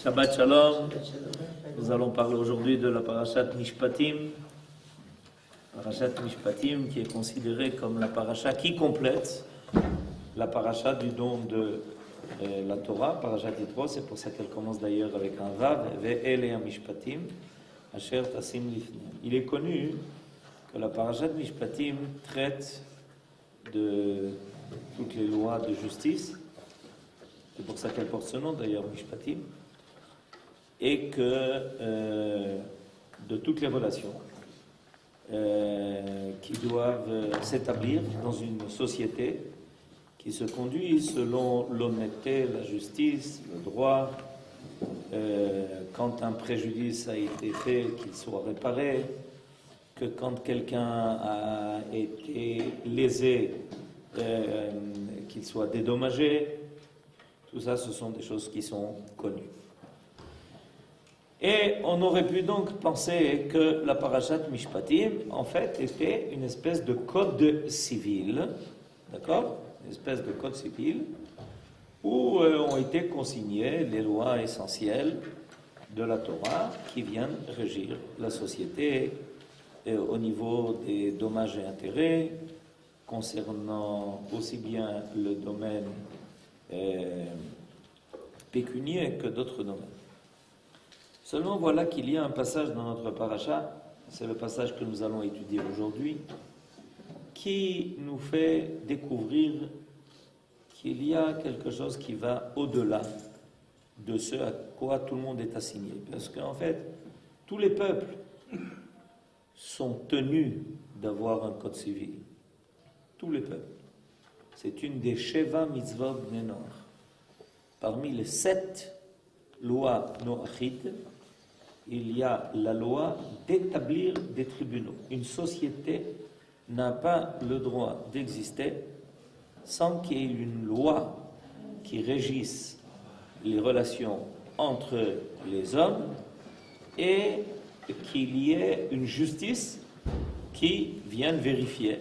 Shabbat Shalom. Nous allons parler aujourd'hui de la parashat Mishpatim. Parashat Mishpatim qui est considérée comme la parasha qui complète la parasha du don de la Torah, parashat Yitro. C'est pour ça qu'elle commence d'ailleurs avec un Vav, Ve'ele Mishpatim, Asher Tasim Lifnim. Il est connu que la parashat Mishpatim traite de toutes les lois de justice. C'est pour ça qu'elle porte ce nom d'ailleurs, Mishpatim, et que de toutes les relations qui doivent s'établir dans une société qui se conduit selon l'honnêteté, la justice, le droit, quand un préjudice a été fait, qu'il soit réparé, que quand quelqu'un a été lésé, qu'il soit dédommagé. Tout ça, ce sont des choses qui sont connues. Et on aurait pu donc penser que la parashat Mishpatim, en fait, était une espèce de code civil, d'accord? Une espèce de code civil, où ont été consignées les lois essentielles de la Torah qui viennent régir la société au niveau des dommages et intérêts, concernant aussi bien le domaine pécunier que d'autres domaines. Seulement voilà qu'il y a un passage dans notre paracha, c'est le passage que nous allons étudier aujourd'hui, qui nous fait découvrir qu'il y a quelque chose qui va au-delà de ce à quoi tout le monde est assigné. Parce qu'en fait, tous les peuples sont tenus d'avoir un code civil. Tous les peuples. C'est une des Sheva Mitzvot Bnei Noach. Parmi les 7 lois noachides, il y a la loi d'établir des tribunaux. Une société n'a pas le droit d'exister sans qu'il y ait une loi qui régisse les relations entre les hommes et qu'il y ait une justice qui vienne vérifier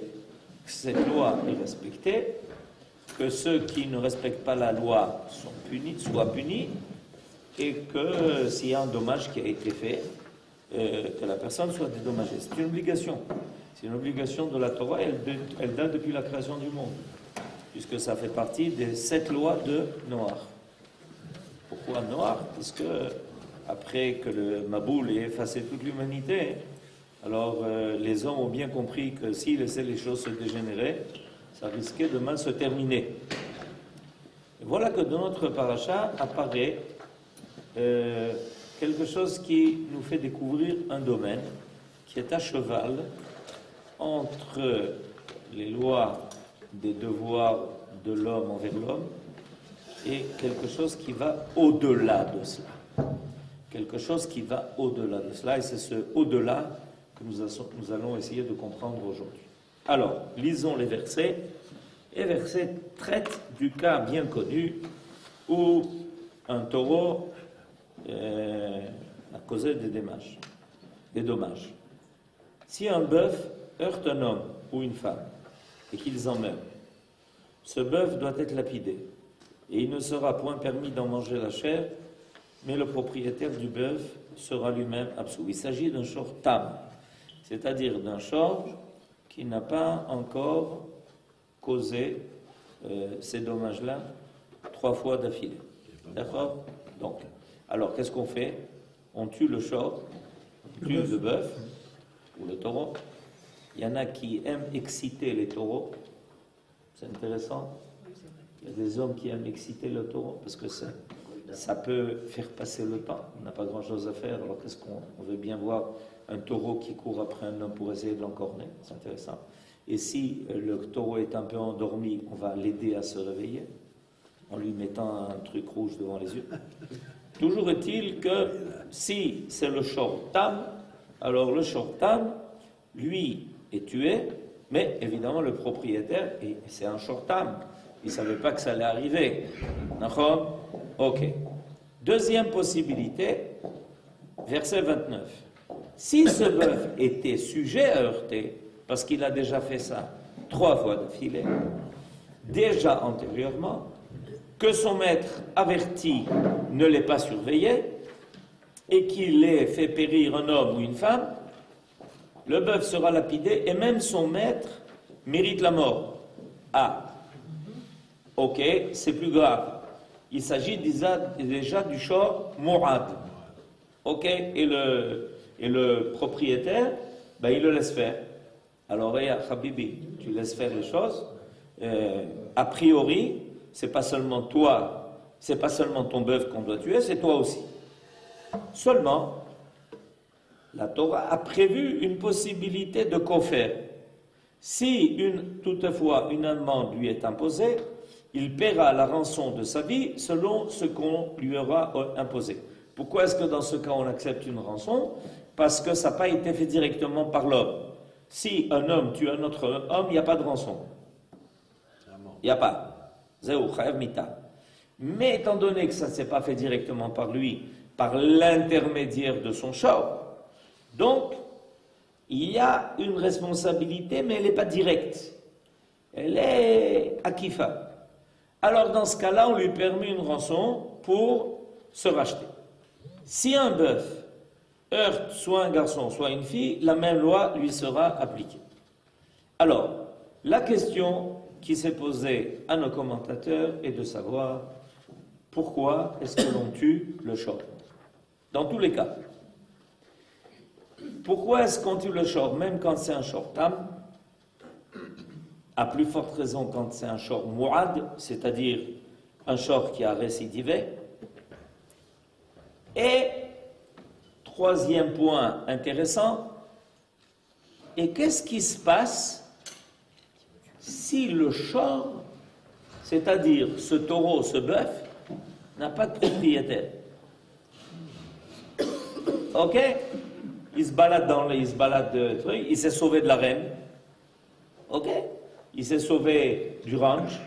que cette loi est respectée, que ceux qui ne respectent pas la loi soient punis, et que s'il y a un dommage qui a été fait, que la personne soit dédommagée. C'est une obligation. C'est une obligation de la Torah, elle date depuis la création du monde, puisque ça fait partie des 7 lois de Noach. Pourquoi Noach? Parce que après que le Maboul ait effacé toute l'humanité, alors les hommes ont bien compris que s'ils laissaient les choses se dégénérer, ça risquait de mal se terminer. Et voilà que dans notre paracha apparaît quelque chose qui nous fait découvrir un domaine qui est à cheval entre les lois des devoirs de l'homme envers l'homme et quelque chose qui va au-delà de cela. Quelque chose qui va au-delà de cela, et c'est ce au-delà que nous allons essayer de comprendre aujourd'hui. Alors, lisons les versets. Les versets traitent du cas bien connu où un taureau a causé des dommages. Si un bœuf heurte un homme ou une femme et qu'ils en meurent, ce bœuf doit être lapidé et il ne sera point permis d'en manger la chair, mais le propriétaire du bœuf sera lui-même absous. Il s'agit d'un shor tam, c'est-à-dire d'un shor qui n'a pas encore causé ces dommages-là 3 fois d'affilée. D'accord? Donc, alors qu'est-ce qu'on fait? On tue le shor, on tue le bœuf ou le taureau. Il y en a qui aiment exciter les taureaux. C'est intéressant. Il y a des hommes qui aiment exciter le taureau parce que ça peut faire passer le temps. On n'a pas grand-chose à faire. Alors qu'est-ce qu'on veut bien voir un taureau qui court après un homme pour essayer de l'encorner. C'est intéressant. Et si le taureau est un peu endormi, on va l'aider à se réveiller en lui mettant un truc rouge devant les yeux. Toujours est-il que si c'est le shor tam, alors le shor tam, lui, est tué, mais évidemment le propriétaire, c'est un shor tam, il ne savait pas que ça allait arriver. D'accord? Ok. Deuxième possibilité, verset 29. Si ce bœuf était sujet à heurter, parce qu'il a déjà fait ça 3 fois d'affilée, déjà antérieurement, que son maître avertit ne l'ait pas surveillé et qu'il ait fait périr un homme ou une femme, le bœuf sera lapidé et même son maître mérite la mort. Ah, ok, c'est plus grave. Il s'agit déjà du shor mourad. Ok, et le propriétaire, ben, il le laisse faire. Alors, Habibi, tu laisses faire les choses. A priori, c'est pas seulement toi, c'est pas seulement ton bœuf qu'on doit tuer, c'est toi aussi. Seulement, la Torah a prévu une possibilité de kofer. Si toutefois une amende lui est imposée, il paiera la rançon de sa vie selon ce qu'on lui aura imposé. Pourquoi est-ce que dans ce cas on accepte une rançon? Parce que ça n'a pas été fait directement par l'homme. Si un homme tue un autre homme, il n'y a pas de rançon. Il n'y a pas. Zéou, chayav mita. Mais étant donné que ça ne s'est pas fait directement par lui, par l'intermédiaire de son shor, donc il y a une responsabilité, mais elle n'est pas directe. Elle est akifa. Alors dans ce cas-là, on lui permet une rançon pour se racheter. Si un bœuf heurte soit un garçon, soit une fille, la même loi lui sera appliquée. Alors, la question qui s'est posée à nos commentateurs est de savoir pourquoi est-ce que l'on tue le shor? Dans tous les cas. Pourquoi est-ce qu'on tue le shor, même quand c'est un shor tam? À plus forte raison quand c'est un shor mu'ad, c'est-à-dire un shor qui a récidivé. Et troisième point intéressant, et qu'est-ce qui se passe si le shor, c'est-à-dire ce taureau, ce bœuf, n'a pas de propriétaire? Ok? Il se balade il s'est sauvé de la reine. Ok? Il s'est sauvé du ranch.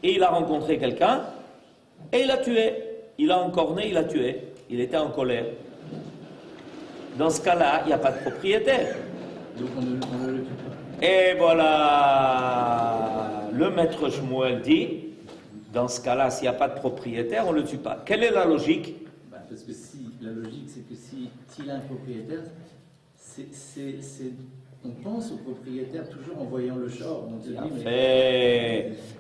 Et il a rencontré quelqu'un. Et il l'a tué. Il a encorné, il l'a tué. Il était en colère. Dans ce cas-là, il n'y a pas de propriétaire. Donc on ne le tue pas. Et voilà. Le maître Shmuel dit, dans ce cas-là, s'il n'y a pas de propriétaire, on ne le tue pas. Quelle est la logique? Parce que la logique, c'est que s'il a un propriétaire, on pense au propriétaire toujours en voyant le shor.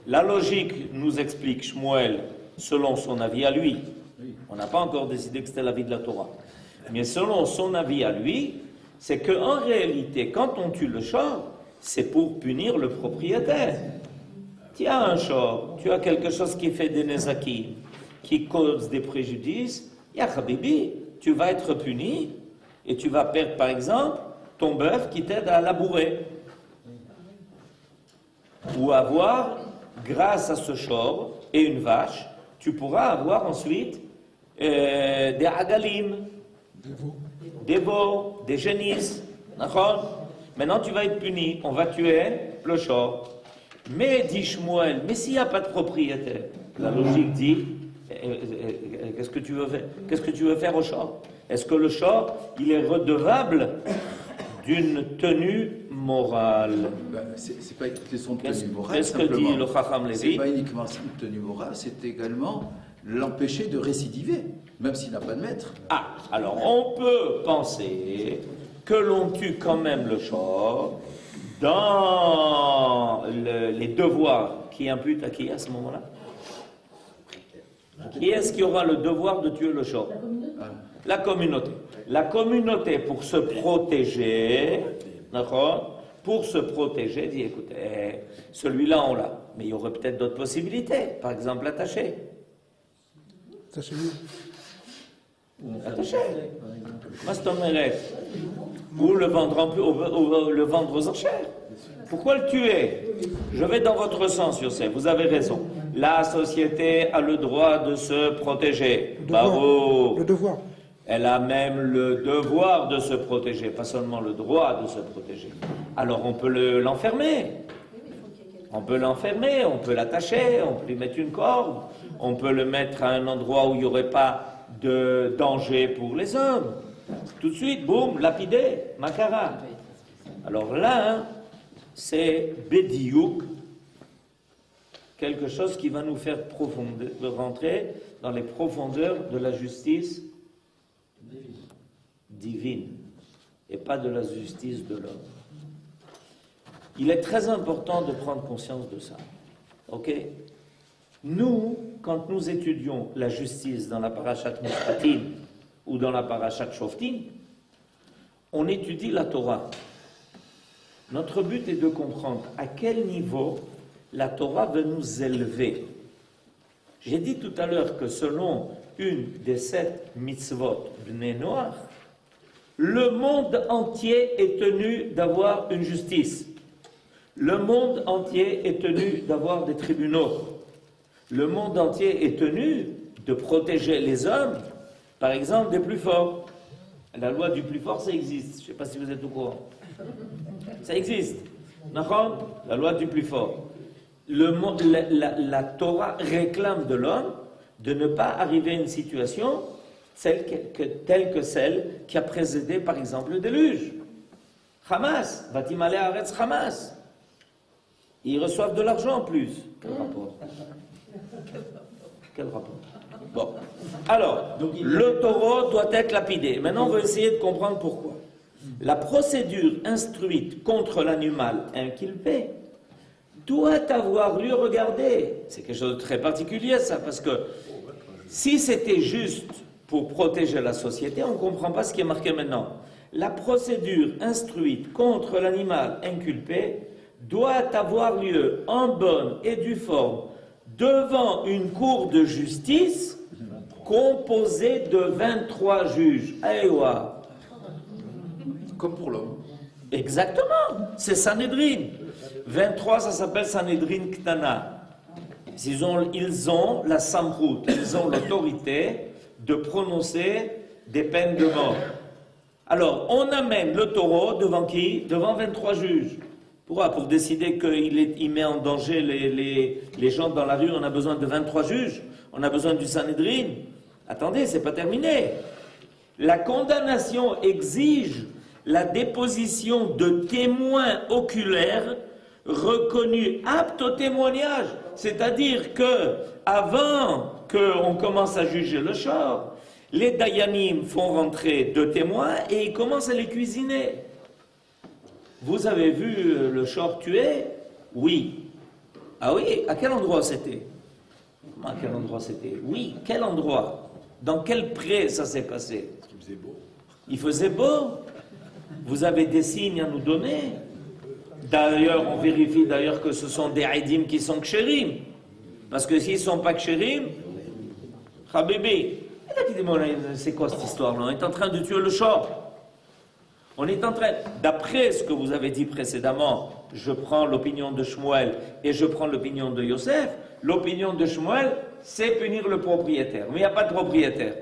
La logique nous explique Shmuel selon son avis à lui. Oui. On n'a pas encore décidé que c'était l'avis de la Torah. Mais selon son avis à lui, c'est qu'en réalité, quand on tue le shor, c'est pour punir le propriétaire. Tu as un shor, tu as quelque chose qui fait des nezakim, qui cause des préjudices, ya Habibi, tu vas être puni et tu vas perdre par exemple ton bœuf qui t'aide à labourer. Ou avoir, grâce à ce shor et une vache, tu pourras avoir ensuite des agalim, des veaux, des génisses. Maintenant tu vas être puni, on va tuer le shor. Mais dit Shmuel, mais s'il n'y a pas de propriétaire, la logique dit, qu'est-ce que tu veux faire? Qu'est-ce que tu veux faire au shor? Est-ce que le shor, il est redevable d'une tenue morale? C'est pas une question de tenue morale. Qu'est-ce que dit le Chacham Levi? C'est pas uniquement une tenue morale, c'est également l'empêcher de récidiver, même s'il n'a pas de maître. Ah, alors on peut penser que l'on tue quand même le shor dans les devoirs qui imputent à qui à ce moment-là? Qui est-ce qui aura le devoir de tuer le shor? La communauté. La communauté, pour se protéger, d'accord, pour se protéger, dit écoutez, celui-là on l'a, mais il y aurait peut-être d'autres possibilités, par exemple l'attacher. Attacher. Ou le vendre le vendre aux enchères. Pourquoi le tuer? Je vais dans votre sens, Yosef, vous avez raison. La société a le droit de se protéger. Bravo. Le devoir. Elle a même le devoir de se protéger, pas seulement le droit de se protéger. Alors on peut l'enfermer. On peut l'enfermer, on peut l'attacher, on peut lui mettre une corde, on peut le mettre à un endroit où il n'y aurait pas de danger pour les hommes. Tout de suite, boum, lapidé, makara. Alors là, c'est Bediouk quelque chose qui va nous faire rentrer dans les profondeurs de la justice divine et pas de la justice de l'homme. Il est très important de prendre conscience de ça. Ok? Nous, quand nous étudions la justice dans la parashat Mishpatim ou dans la parashat Shoftim, on étudie la Torah. Notre but est de comprendre à quel niveau la Torah veut nous élever. J'ai dit tout à l'heure que selon une des 7 mitzvot Bnei Noach, le monde entier est tenu d'avoir une justice. Le monde entier est tenu d'avoir des tribunaux. Le monde entier est tenu de protéger les hommes, par exemple, des plus forts. La loi du plus fort, ça existe. Je ne sais pas si vous êtes au courant. Ça existe. La loi du plus fort. La Torah réclame de l'homme de ne pas arriver à une situation telle que celle qui a précédé, par exemple, le déluge. Hamas, Vatimale Haaretz Hamas. Ils reçoivent de l'argent en plus. Quel rapport? Quel rapport? Bon. Alors, le taureau doit être lapidé. Maintenant, on va essayer de comprendre pourquoi. La procédure instruite contre l'animal inculpé doit avoir lieu. Regardez, c'est quelque chose de très particulier ça, parce que si c'était juste pour protéger la société, on ne comprend pas ce qui est marqué maintenant. La procédure instruite contre l'animal inculpé doit avoir lieu en bonne et due forme devant une cour de justice composée de 23 juges. Aïwa. Comme pour l'homme. Exactement, c'est Sanhedrin. 23, ça s'appelle Sanhedrin Ktana. Ils ont la samrout, ils ont l'autorité de prononcer des peines de mort. Alors, on amène le taureau devant qui? Devant 23 juges. Pourquoi? Pour décider qu'il met en danger les gens dans la rue, on a besoin de 23 juges. On a besoin du Sanhedrin. Attendez, c'est pas terminé. La condamnation exige la déposition de témoins oculaires reconnus aptes au témoignage. C'est-à-dire que avant qu'on commence à juger le shor, les dayanim font rentrer 2 témoins et ils commencent à les cuisiner. Vous avez vu le shor tué? Oui. Ah oui? À quel endroit c'était? Comment à quel endroit c'était? Oui, quel endroit? Dans quel pré ça s'est passé? Parce qu'il faisait beau. Il faisait beau. Vous avez des signes à nous donner. D'ailleurs, on vérifie d'ailleurs que ce sont des aidim qui sont kshérim. Parce que s'ils ne sont pas kshérim, Habibi, c'est quoi cette histoire-là? On est en train de tuer le shor. On est en train, d'après ce que vous avez dit précédemment, je prends l'opinion de Shmuel et je prends l'opinion de Yosef. L'opinion de Shmuel, c'est punir le propriétaire. Mais il n'y a pas de propriétaire.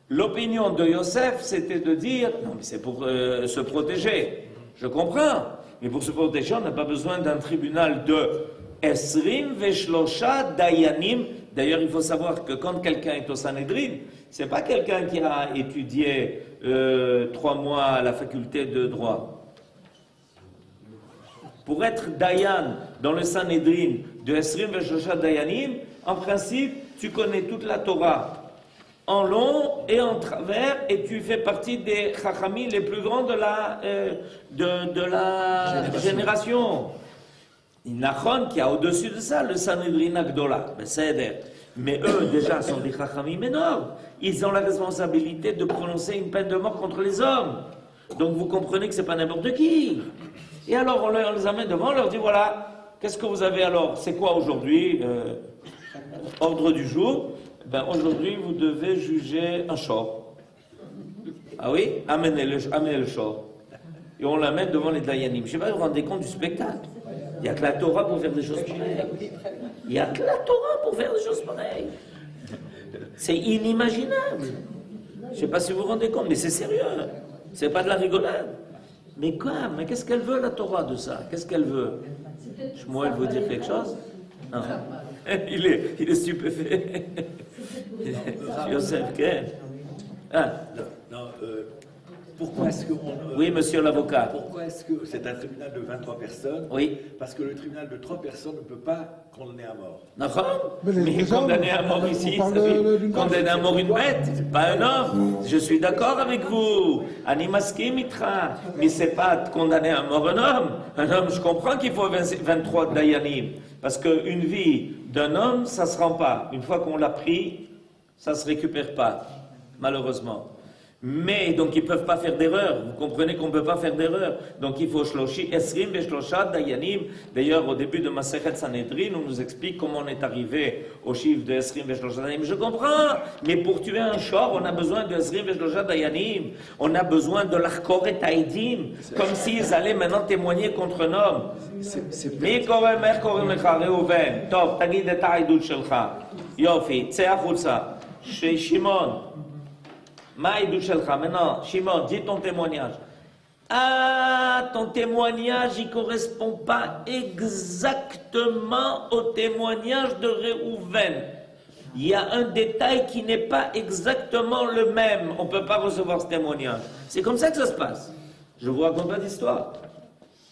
L'opinion de Yosef, c'était de dire, non mais c'est pour se protéger. Je comprends. Mais pour se protéger, on n'a pas besoin d'un tribunal de Esrim Veshlosha Dayanim. D'ailleurs, il faut savoir que quand quelqu'un est au Sanhedrin, c'est pas quelqu'un qui a étudié 3 mois à la faculté de droit. Pour être Dayan dans le Sanhedrin de Esrim Veshlosha Dayanim, en principe, tu connais toute la Torah en long et en travers, et tu fais partie des chachamim les plus grands de la génération. Nachon qui a au-dessus de ça le Sanhedrin Agdola, mais eux déjà sont des chachamim énormes. Ils ont la responsabilité de prononcer une peine de mort contre les hommes. Donc vous comprenez que c'est pas n'importe qui. Et alors on les amène devant, on leur dit voilà, qu'est-ce que vous avez alors? C'est quoi aujourd'hui? Ordre du jour. Ben aujourd'hui, vous devez juger un shor. Ah oui? Amenez le shor. Et on l'amène devant les dayanim. Je ne sais pas si vous vous rendez compte du spectacle. Il n'y a que la Torah pour faire des choses pareilles. Il n'y a que la Torah pour faire des choses pareilles. C'est inimaginable. Je ne sais pas si vous vous rendez compte, mais c'est sérieux. C'est pas de la rigolade. Mais quoi? Mais qu'est-ce qu'elle veut, la Torah, de ça? Qu'est-ce qu'elle veut? Shmuel veut dire quelque chose? Non. Il est stupéfait. Yosef, qu'est-ce? Ah. Non, Pourquoi est-ce que Oui, monsieur l'avocat. Pourquoi est-ce que c'est un tribunal de 23 personnes? Oui. Parce que le tribunal de 3 personnes ne peut pas condamner à mort. D'accord. Mais Mais déjà, condamner à mort on ici, parle ça veut d'une condamner à mort une bête, pas un homme. Je suis d'accord avec vous. Animaski mitra. Mais c'est pas condamner à mort un homme. Un homme, je comprends qu'il faut 23 dayanim. Parce qu'une vie d'un homme, ça se rend pas. Une fois qu'on l'a pris, ça se récupère pas, malheureusement. Mais, donc, ils ne peuvent pas faire d'erreur. Vous comprenez qu'on ne peut pas faire d'erreur. Donc, il faut shloshi, esrim, veshlosha, dayanim. D'ailleurs, au début de Masechet Sanhedrin, on nous explique comment on est arrivé au chiffre de esrim, veshlosha, dayanim. Je comprends. Mais pour tuer un shor, on a besoin de esrim, veshlosha, dayanim. On a besoin de l'achkor et taïdim. Comme s'ils allaient maintenant témoigner contre un homme. מי קורא, איך קוראים לך, ראובן? טוב, תגיד את העדות שלך. יופי, צא החוצה. שמעון, מה העדות שלך? maintenant, Shimon, dis ton témoignage. Ah, ton témoignage, il ne correspond pas exactement au témoignage de Réhouven. Il y a un détail qui n'est pas exactement le même. On ne peut pas recevoir ce témoignage. C'est comme ça que ça se passe. Je vous raconte pas d'histoire.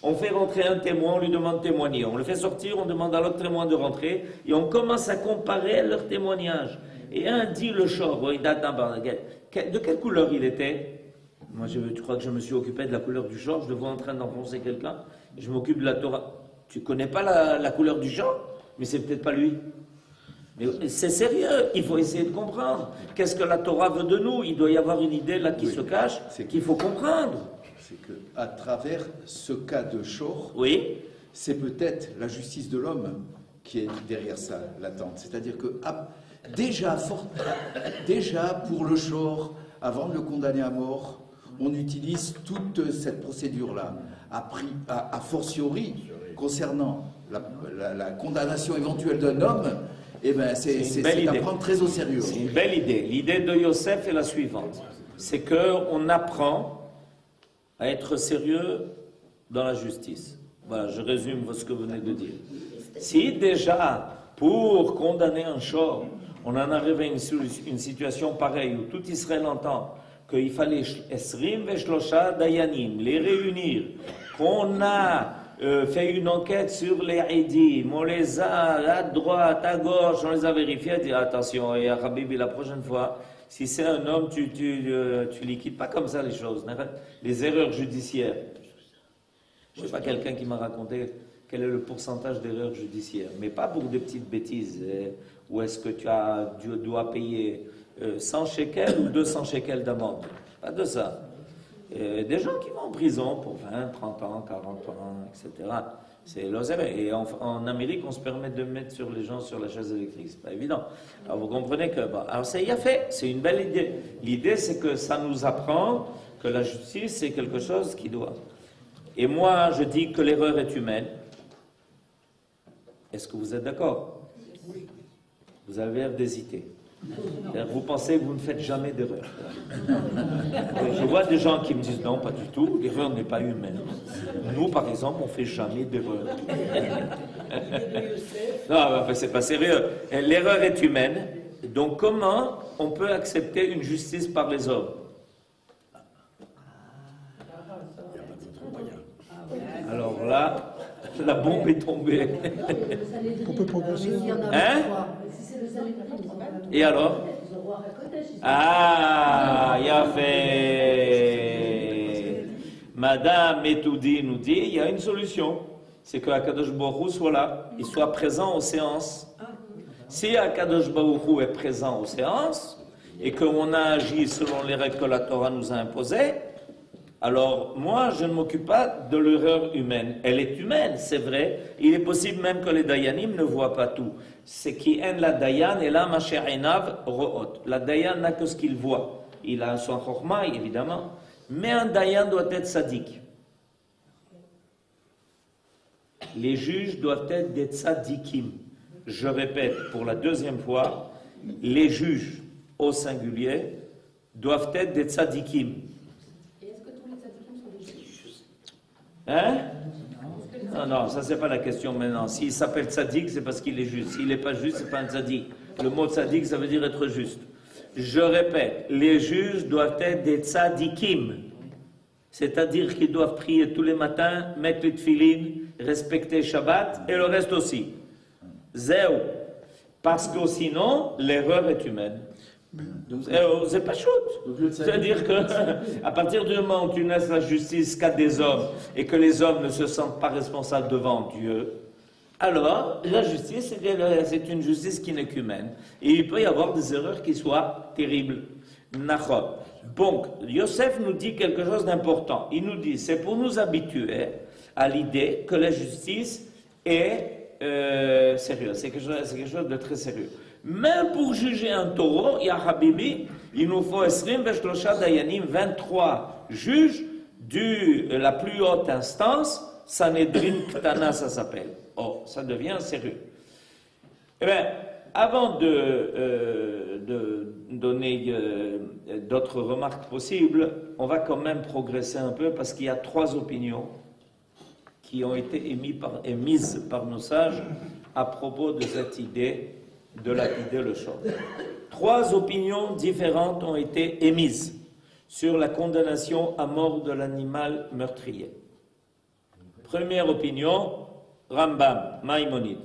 On fait rentrer un témoin, on lui demande de témoigner. On le fait sortir, on demande à l'autre témoin de rentrer. Et on commence à comparer leurs témoignages. Et un dit le shor, il date de quelle couleur il était? Moi, tu crois que je me suis occupé de la couleur du shor? Je le vois en train d'enfoncer quelqu'un. Je m'occupe de la Torah. Tu connais pas la couleur du shor? Mais c'est peut-être pas lui. Mais c'est sérieux, il faut essayer de comprendre. Qu'est-ce que la Torah veut de nous? Il doit y avoir une idée là qui se cache, qu'il faut comprendre. C'est qu'à travers ce cas de Shor, Oui. c'est peut-être la justice de l'homme qui est derrière ça, l'attente. C'est-à-dire que déjà pour le Shor, avant de le condamner à mort, on utilise toute cette procédure-là. A fortiori, concernant la condamnation éventuelle d'un homme, eh ben c'est à prendre très au sérieux. C'est une belle idée. L'idée de Yosef est la suivante. C'est qu'on apprend à être sérieux dans la justice. Voilà, je résume ce que vous venez de dire. Si déjà, pour condamner un shor, on en arrive à une situation pareille où tout Israël entend qu'il fallait esrim veshlosha dayanim, les réunir, qu'on a fait une enquête sur les Eidim, on les a à droite, à gauche, on les a vérifiés, dit attention, et à Habibi, la prochaine fois, si c'est un homme, tu liquides pas comme ça les choses. Les erreurs judiciaires. Je ne sais pas quelqu'un qui m'a raconté quel est le pourcentage d'erreurs judiciaires, mais pas pour des petites bêtises. Où est-ce que tu dois payer 100 shekels ou 200 shekels d'amende? Pas de ça. Des gens qui vont en prison pour 20, 30 ans, 40 ans, etc. C'est l'osé. Et en Amérique, on se permet de mettre sur les gens sur la chaise électrique. C'est pas évident. Alors vous comprenez que... Bon, alors ça y a fait. C'est une belle idée. L'idée, c'est que ça nous apprend que la justice, c'est quelque chose qui doit... Et moi, je dis que l'erreur est humaine. Est-ce que vous êtes d'accord? Oui. Vous avez l'air d'hésiter. Vous pensez que vous ne faites jamais d'erreur. Je vois des gens qui me disent non, pas du tout, l'erreur n'est pas humaine. Nous, par exemple, on ne fait jamais d'erreur. Non, c'est pas sérieux. L'erreur est humaine. Donc, comment on peut accepter une justice par les hommes? Alors là, la bombe est tombée. On peut progresser. Hein? Et alors? Ah, il y a fait. Madame Etoudi nous dit, il y a une solution. C'est que Akadosh Baruch Hu soit là, il soit présent aux séances. Si Akadosh Baruch Hu est présent aux séances, et qu'on a agi selon les règles que la Torah nous a imposées, alors moi, je ne m'occupe pas de l'erreur humaine. Elle est humaine, c'est vrai. Il est possible même que les dayanim ne voient pas tout. C'est qui en la dayan et la mashe'enav ro'ot. La dayan n'a que ce qu'il voit. Il a son chorma, évidemment. Mais un dayan doit être sadique. Les juges doivent être des tzadikim. Je répète pour la deuxième fois, les juges au singulier doivent être des tzadikim. Hein? Non, ça c'est pas la question maintenant. S'il s'appelle tzaddik, c'est parce qu'il est juste. S'il n'est pas juste, c'est pas un tzaddik. Le mot tzaddik, ça veut dire être juste. Je répète, les juges doivent être des tzadikim. C'est-à-dire qu'ils doivent prier tous les matins, mettre les tefilines, respecter Shabbat et le reste aussi. Zéro. Parce que sinon, l'erreur est humaine. C'est pas chouette. C'est-à-dire que à partir du moment où tu laisses la justice qu'à des hommes et que les hommes ne se sentent pas responsables devant Dieu, alors la justice, c'est une justice qui n'est qu'humaine. Et il peut y avoir des erreurs qui soient terribles. Nachon. Donc, Yosef nous dit quelque chose d'important. Il nous dit, c'est pour nous habituer à l'idée que la justice est sérieuse. C'est quelque chose de très sérieux. Même pour juger un taureau, ya Habibi, il nous faut 23 juges de la plus haute instance, Sanhedrin Ktana, ça s'appelle. Oh, ça devient sérieux. Eh bien, avant de donner d'autres remarques possibles, on va quand même progresser un peu parce qu'il y a 3 opinions qui ont été émises par nos sages à propos de cette idée de lapider le chauve. 3 opinions différentes ont été émises sur la condamnation à mort de l'animal meurtrier. Première opinion, Rambam, Maïmonide.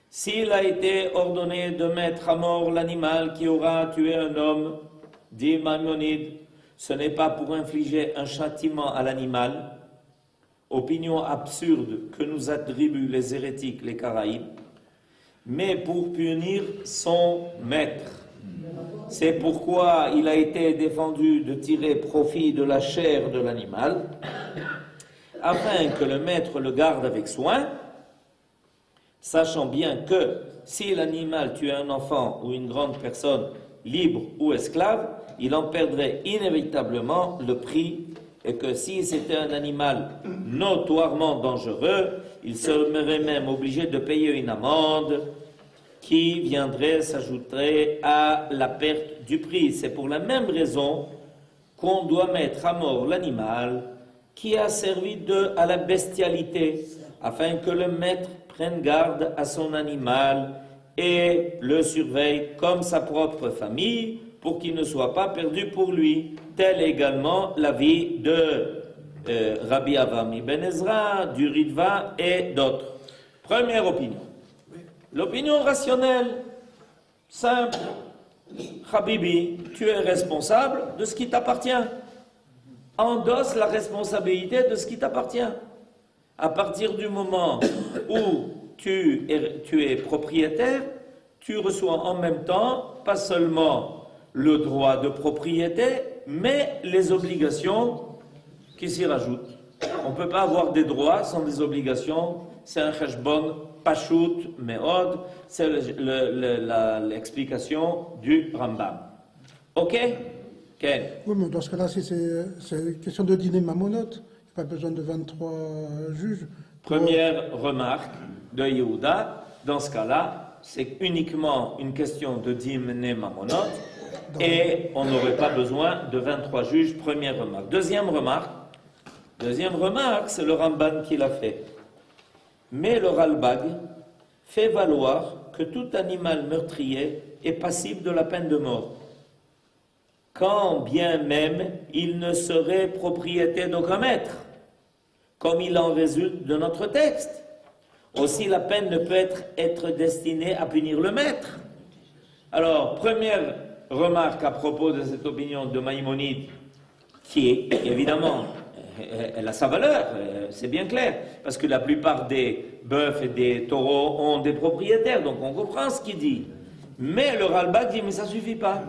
S'il a été ordonné de mettre à mort l'animal qui aura tué un homme, dit Maïmonide, ce n'est pas pour infliger un châtiment à l'animal, opinion absurde que nous attribuent les hérétiques, les Caraïbes, mais pour punir son maître. C'est pourquoi il a été défendu de tirer profit de la chair de l'animal, afin que le maître le garde avec soin, sachant bien que si l'animal tuait un enfant ou une grande personne, libre ou esclave, il en perdrait inévitablement le prix, et que si c'était un animal notoirement dangereux, il serait même obligé de payer une amende qui viendrait s'ajouter à la perte du prix. C'est pour la même raison qu'on doit mettre à mort l'animal qui a servi à la bestialité, afin que le maître prenne garde à son animal et le surveille comme sa propre famille, pour qu'il ne soit pas perdu pour lui. Tel également l'avis de Rabbi Avraham Ben Ezra, du Ritva et d'autres. Première opinion. L'opinion rationnelle, simple. Habibi, tu es responsable de ce qui t'appartient. Endosse la responsabilité de ce qui t'appartient. À partir du moment où tu es propriétaire, tu reçois en même temps, pas seulement le droit de propriété, mais les obligations qui s'y rajoutent. On ne peut pas avoir des droits sans des obligations. C'est un cheshbon pachout meod. C'est l'explication du Rambam. Ok? Ken? Oui, mais dans ce cas-là, si c'est question de dîner mamonote, il n'y a pas besoin de 23 juges. Première remarque de Yehuda, dans ce cas-là, c'est uniquement une question de dîner mamonot et on n'aurait pas besoin de 23 juges. Première remarque. Deuxième remarque, c'est le Ramban qui l'a fait. Mais le Ralbag fait valoir que tout animal meurtrier est passible de la peine de mort, quand bien même il ne serait propriété d'aucun maître, comme il en résulte de notre texte. Aussi, la peine ne peut être destinée à punir le maître. Alors, première remarque à propos de cette opinion de Maïmonide, qui est évidemment, elle a sa valeur, c'est bien clair, parce que la plupart des bœufs et des taureaux ont des propriétaires, donc on comprend ce qu'il dit. Mais le Ralbag dit, mais ça ne suffit pas,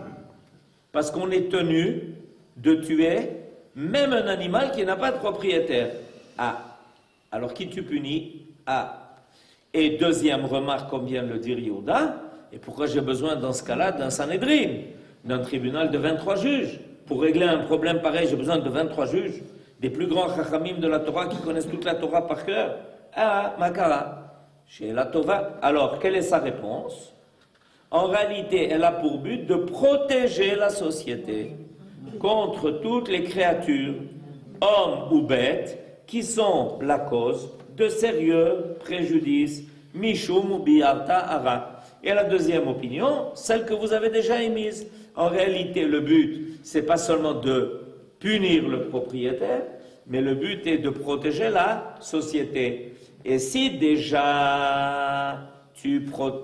parce qu'on est tenu de tuer même un animal qui n'a pas de propriétaire. Ah, alors qui tu punis? Ah. Et deuxième remarque, comme vient de le dire Yehuda, et pourquoi j'ai besoin dans ce cas-là d'un Sanhedrin, d'un tribunal de 23 juges? Pour régler un problème pareil, j'ai besoin de 23 juges, des plus grands chachamim de la Torah qui connaissent toute la Torah par cœur. Ah, Makara, chez la Torah. Alors, quelle est sa réponse? En réalité, elle a pour but de protéger la société contre toutes les créatures, hommes ou bêtes, qui sont la cause de sérieux préjudices, mishum ou biarta ara. Et la deuxième opinion, celle que vous avez déjà émise. En réalité, le but, c'est pas seulement de punir le propriétaire, mais le but est de protéger la société. Et si déjà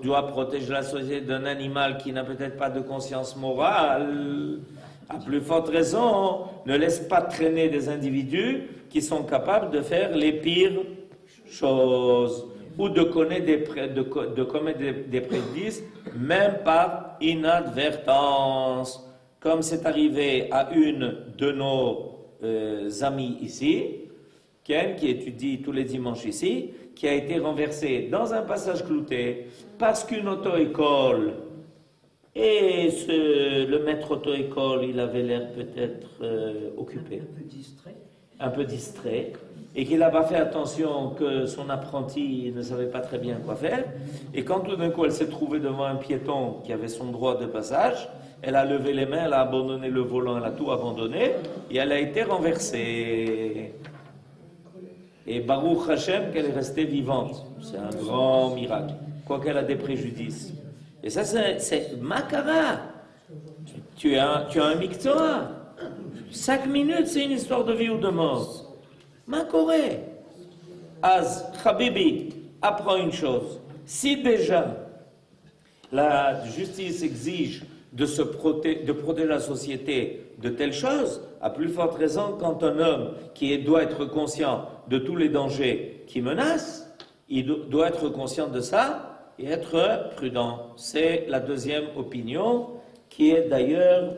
dois protéger la société d'un animal qui n'a peut-être pas de conscience morale, à plus forte raison, ne laisse pas traîner des individus qui sont capables de faire les pires choses ou de commettre des préjudices, même par inadvertance, comme c'est arrivé à une de nos amies ici, Ken, qui étudie tous les dimanches ici, qui a été renversée dans un passage clouté parce qu'une auto-école, et le maître auto-école, il avait l'air peut-être occupé, un peu distrait, et qu'il n'a pas fait attention que son apprenti ne savait pas très bien quoi faire, et quand tout d'un coup elle s'est trouvée devant un piéton qui avait son droit de passage, elle a levé les mains, elle a abandonné le volant, elle a tout abandonné, et elle a été renversée. Et Baruch Hashem qu'elle est restée vivante. C'est un grand miracle, quoiqu'elle a des préjudices. Et ça, c'est Makara. Tu as un Miktoa. 5 minutes, c'est une histoire de vie ou de mort. Makoré. Az, Habibi, apprends une chose. Si déjà la justice exige de protéger la société de telles choses, à plus forte raison quand un homme qui doit être conscient de tous les dangers qui menacent, il doit être conscient de ça et être prudent. C'est la deuxième opinion qui est d'ailleurs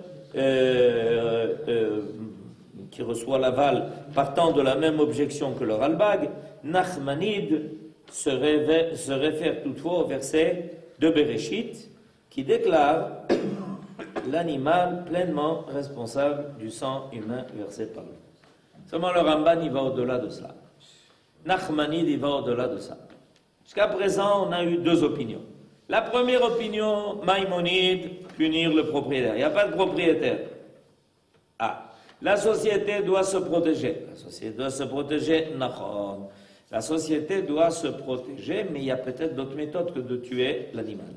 qui reçoit l'aval partant de la même objection que le Ralbag. Nachmanide se réfère toutefois au verset de Bereshit qui déclare l'animal pleinement responsable du sang humain versé par lui. Seulement le Ramban il va au-delà de cela. Nachmanide il va au-delà de ça. Jusqu'à présent, on a eu deux opinions. La première opinion, Maïmonide, punir le propriétaire. Il n'y a pas de propriétaire. Ah, la société doit se protéger. La société doit se protéger, Nachon. La société doit se protéger, mais il y a peut-être d'autres méthodes que de tuer l'animal.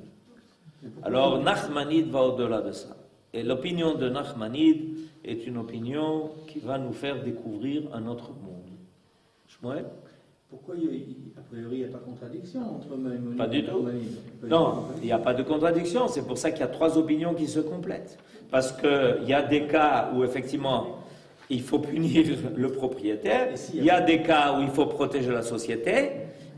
Alors, Nachmanide va au-delà de ça. Et l'opinion de Nachmanide est une opinion qui va nous faire découvrir un autre monde. Shmuel ? Pourquoi, a priori, il n'y a pas de contradiction entre Maïmonide Pas du et tout. Nachmanide? Non, il n'y a pas de contradiction. C'est pour ça qu'il y a trois opinions qui se complètent. Parce qu'il y a des cas où, effectivement, il faut punir le propriétaire. Il y a des cas où il faut protéger la société.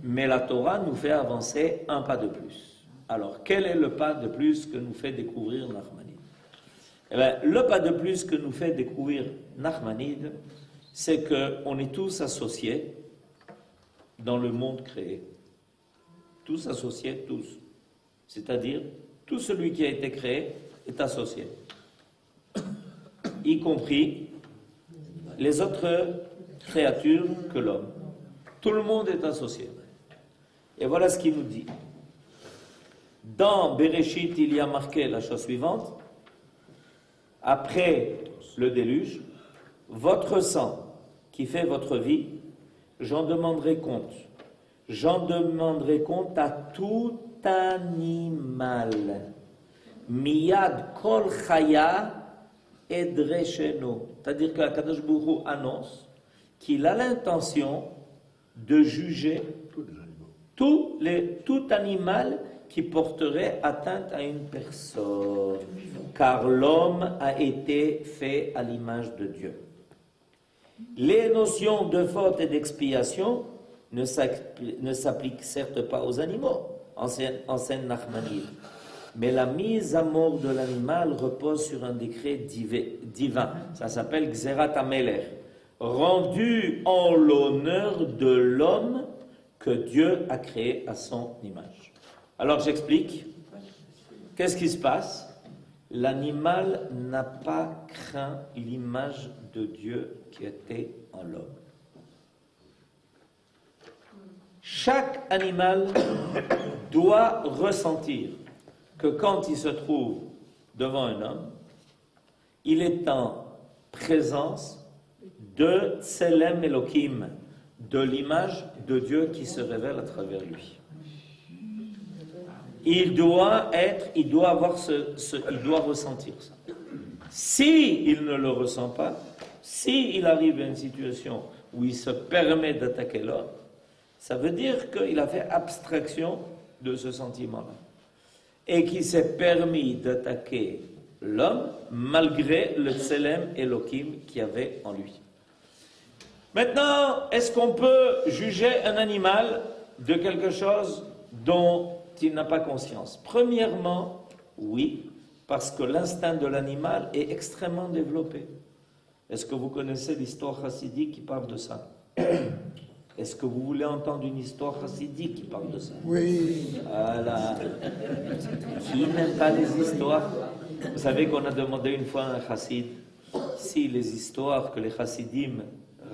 Mais la Torah nous fait avancer un pas de plus. Alors, quel est le pas de plus que nous fait découvrir Nachmanide? Eh bien, le pas de plus que nous fait découvrir Nachmanide, c'est qu'on est tous associés dans le monde créé. Tous associés, tous. C'est-à-dire, tout celui qui a été créé est associé. Y compris les autres créatures que l'homme. Tout le monde est associé. Et voilà ce qu'il nous dit. Dans Bereshit, il y a marqué la chose suivante. Après le déluge, votre sang qui fait votre vie, j'en demanderai compte. J'en demanderai compte à tout animal. Miyad kol chaya edresheno. C'est-à-dire que Akadosh Baruch Hu annonce qu'il a l'intention de juger tout animal qui porterait atteinte à une personne. Car l'homme a été fait à l'image de Dieu. Les notions de faute et d'expiation ne s'appliquent certes pas aux animaux, enseigne Nachmanide, mais la mise à mort de l'animal repose sur un décret divin. Ça s'appelle Gzerat HaMelech, rendu en l'honneur de l'homme que Dieu a créé à son image. Alors j'explique. Qu'est-ce qui se passe? L'animal n'a pas craint l'image de Dieu qui était en l'homme. Chaque animal doit ressentir que quand il se trouve devant un homme, il est en présence de Tselem Elohim, de l'image de Dieu qui se révèle à travers lui. Il doit ressentir ça. Si il ne le ressent pas, s'il arrive à une situation où il se permet d'attaquer l'homme, ça veut dire qu'il a fait abstraction de ce sentiment-là. Et qu'il s'est permis d'attaquer l'homme malgré le Tselem Elohim qu'il y avait en lui. Maintenant, est-ce qu'on peut juger un animal de quelque chose dont il n'a pas conscience? Premièrement, oui, parce que l'instinct de l'animal est extrêmement développé. Est-ce que vous connaissez l'histoire chassidique qui parle de ça? Est-ce que vous voulez entendre une histoire chassidique qui parle de ça? Oui. Voilà. Qui n'aime pas les histoires? Vous savez qu'on a demandé une fois à un chassid si les histoires que les chassidim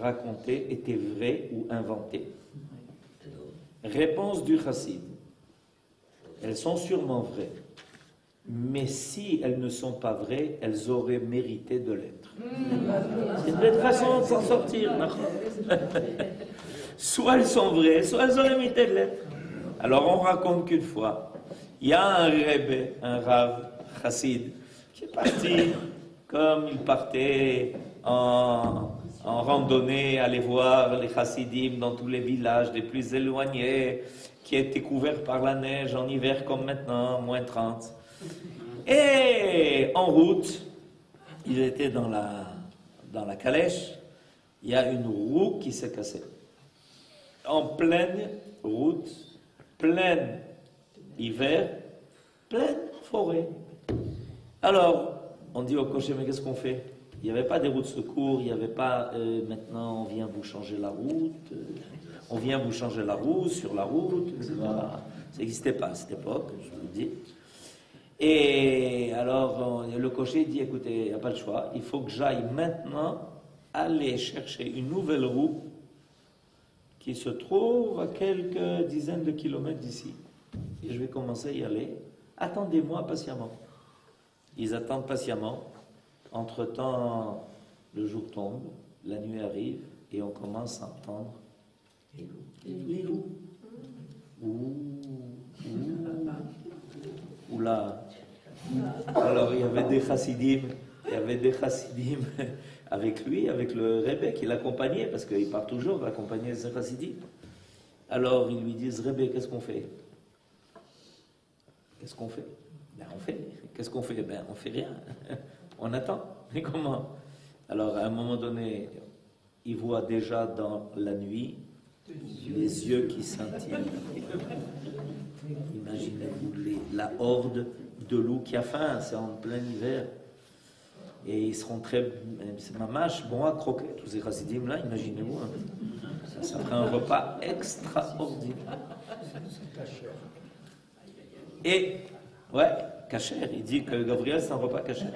racontaient étaient vraies ou inventées. Réponse du chassid. Elles sont sûrement vraies. Mais si elles ne sont pas vraies, elles auraient mérité de l'être. C'est une belle façon de s'en sortir. Soit elles sont vraies, soit elles auraient mérité de l'être. Alors on raconte qu'une fois, il y a un rebbe, un rav, chassid, qui est parti comme il partait en randonnée, aller voir les chassidim dans tous les villages les plus éloignés, qui étaient couverts par la neige en hiver comme maintenant, moins 30. Et en route, ils étaient dans la calèche, il y a une roue qui s'est cassée. En pleine route, plein hiver, pleine forêt. Alors, on dit au cocher, mais qu'est-ce qu'on fait? Il n'y avait pas des routes de secours, il n'y avait pas maintenant on vient vous changer la route, on vient vous changer la roue sur la route, etc. Ça n'existait pas à cette époque, je vous le dis. Et alors le cocher dit, écoutez, il n'y a pas le choix, il faut que j'aille maintenant aller chercher une nouvelle roue qui se trouve à quelques dizaines de kilomètres d'ici. Et je vais commencer à y aller. Attendez-moi patiemment. Ils attendent patiemment. Entre-temps, le jour tombe, la nuit arrive, et on commence à entendre les loups. Oula. Alors il y avait des chassidim, avec lui, avec le Rebbe qui l'accompagnait, parce qu'il part toujours accompagner ses chassidim. Alors ils lui disent, Rebbe, qu'est-ce qu'on fait? Qu'est-ce qu'on fait? Ben on fait. Qu'est-ce qu'on fait? Ben on fait rien. On attend. Mais comment? Alors à un moment donné, il voit déjà dans la nuit les yeux qui scintillent. Imaginez-vous la horde de loups qui a faim, c'est en plein hiver. Et ils seront très... C'est ma mâche, bon à croquer, tous ces chassidim là, imaginez-vous. Ça ferait un repas extraordinaire. Et, ouais, kasher, il dit que Gabriel c'est un repas kasher.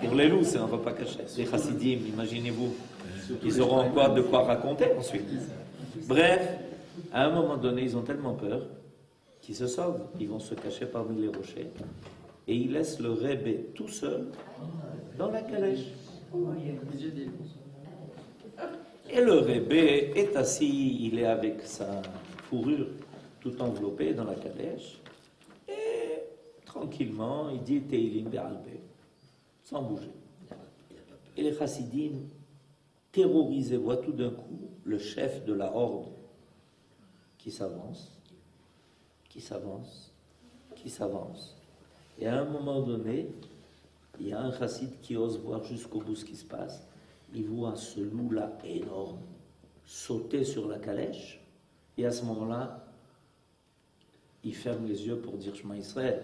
Pour les loups c'est un repas kasher. Les chassidim, imaginez-vous, ils auront encore de quoi raconter ensuite. Bref, à un moment donné, ils ont tellement peur qu'ils se sauvent. Ils vont se cacher parmi les rochers. Et ils laissent le Rebbe tout seul dans la calèche. Et le Rebbe est assis, il est avec sa fourrure tout enveloppée dans la calèche. Et tranquillement, il dit Teilim Be'alpeh, sans bouger. Et les chassidim, terrorisés, voient tout d'un coup le chef de la horde qui s'avance, qui s'avance, qui s'avance. Et à un moment donné, il y a un chassid qui ose voir jusqu'au bout ce qui se passe. Il voit ce loup-là énorme sauter sur la calèche. Et à ce moment-là, il ferme les yeux pour dire Shema Israël.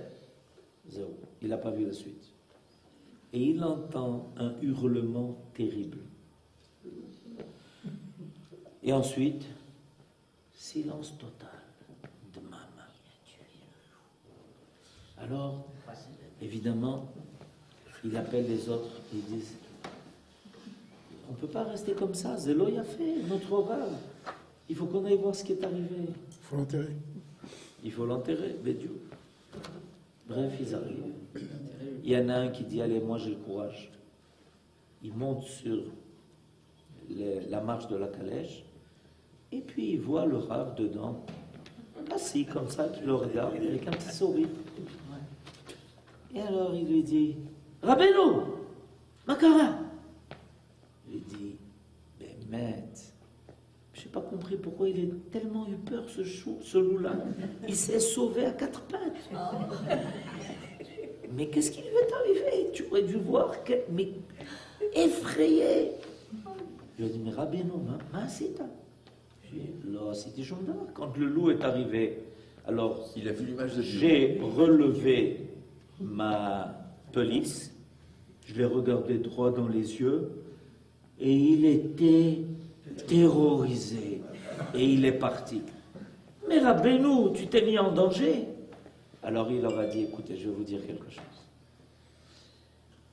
Zéro. Il n'a pas vu la suite. Et il entend un hurlement terrible. Et ensuite, silence total de maman. Alors, évidemment, il appelle les autres et ils disent on ne peut pas rester comme ça, Zélo y a fait, notre rave. Il faut qu'on aille voir ce qui est arrivé. Il faut l'enterrer. Il faut l'enterrer, Bédiou. Bref, ils arrivent. Il y en a un qui dit allez, moi j'ai le courage. Il monte sur la marche de la calèche et puis il voit le rave dedans, assis comme ça, qui le regarde avec un petit sourire. Et alors il lui dit Rabbeinu, Makara. Il dit Maître, je n'ai pas compris pourquoi il a tellement eu peur, ce loup-là. Il s'est sauvé à 4 pattes. Mais qu'est-ce qui lui est arrivé? Tu aurais dû voir, mais effrayé. Je lui ai dit, mais Rabbeinu, c'est ça. Là, c'était gendarme. Quand le loup est arrivé, alors Il a vu l'image de Dieu. j'ai relevé ma pelisse, je l'ai regardé droit dans les yeux, et il était terrorisé. Et il est parti. Mais Rabbeinu, tu t'es mis en danger. Alors il leur a dit, écoutez, je vais vous dire quelque chose.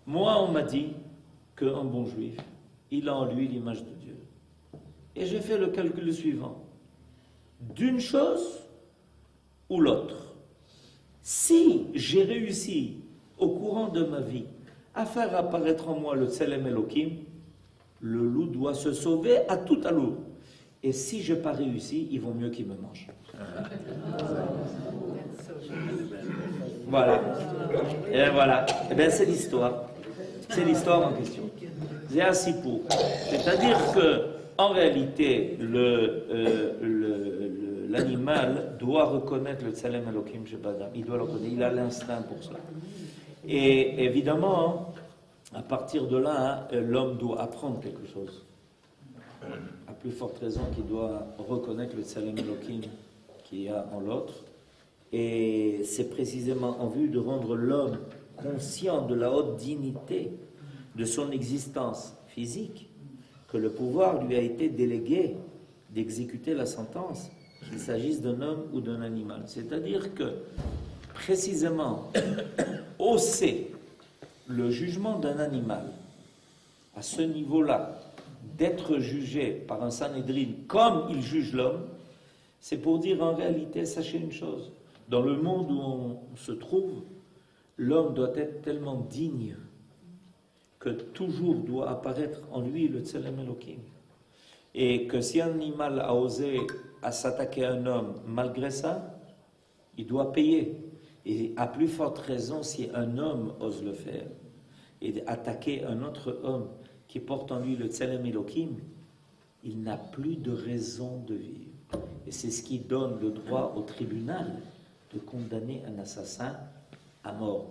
Moi, on m'a dit qu'un bon juif, il a en lui l'image de Dieu. Et j'ai fait le calcul suivant. D'une chose ou l'autre. Si j'ai réussi au courant de ma vie à faire apparaître en moi le Tselem Elohim, le loup doit se sauver à tout allure. Et si je n'ai pas réussi, il vaut mieux qu'il me mange. Voilà. Et voilà. Et bien c'est l'histoire. C'est l'histoire en question. C'est un sipou. C'est-à-dire que, en réalité, l'animal doit reconnaître le Tselem Elohim Shebadam. Il doit le reconnaître. Il a l'instinct pour cela. Et évidemment, à partir de là, l'homme doit apprendre quelque chose. À plus forte raison qu'il doit reconnaître le Tselem Elohim qu'il y a en l'autre. Et c'est précisément en vue de rendre l'homme conscient de la haute dignité de son existence physique que le pouvoir lui a été délégué d'exécuter la sentence, qu'il s'agisse d'un homme ou d'un animal. C'est-à-dire que, précisément, hausser le jugement d'un animal à ce niveau-là, d'être jugé par un Sanhédrin comme il juge l'homme, c'est pour dire en réalité, sachez une chose, dans le monde où on se trouve, l'homme doit être tellement digne que toujours doit apparaître en lui le Tselem Elohim. Et que si un animal a osé à s'attaquer à un homme, malgré ça, il doit payer. Et à plus forte raison, si un homme ose le faire, et attaquer un autre homme qui porte en lui le Tselem Elohim, il n'a plus de raison de vivre. Et c'est ce qui donne le droit au tribunal de condamner un assassin à mort.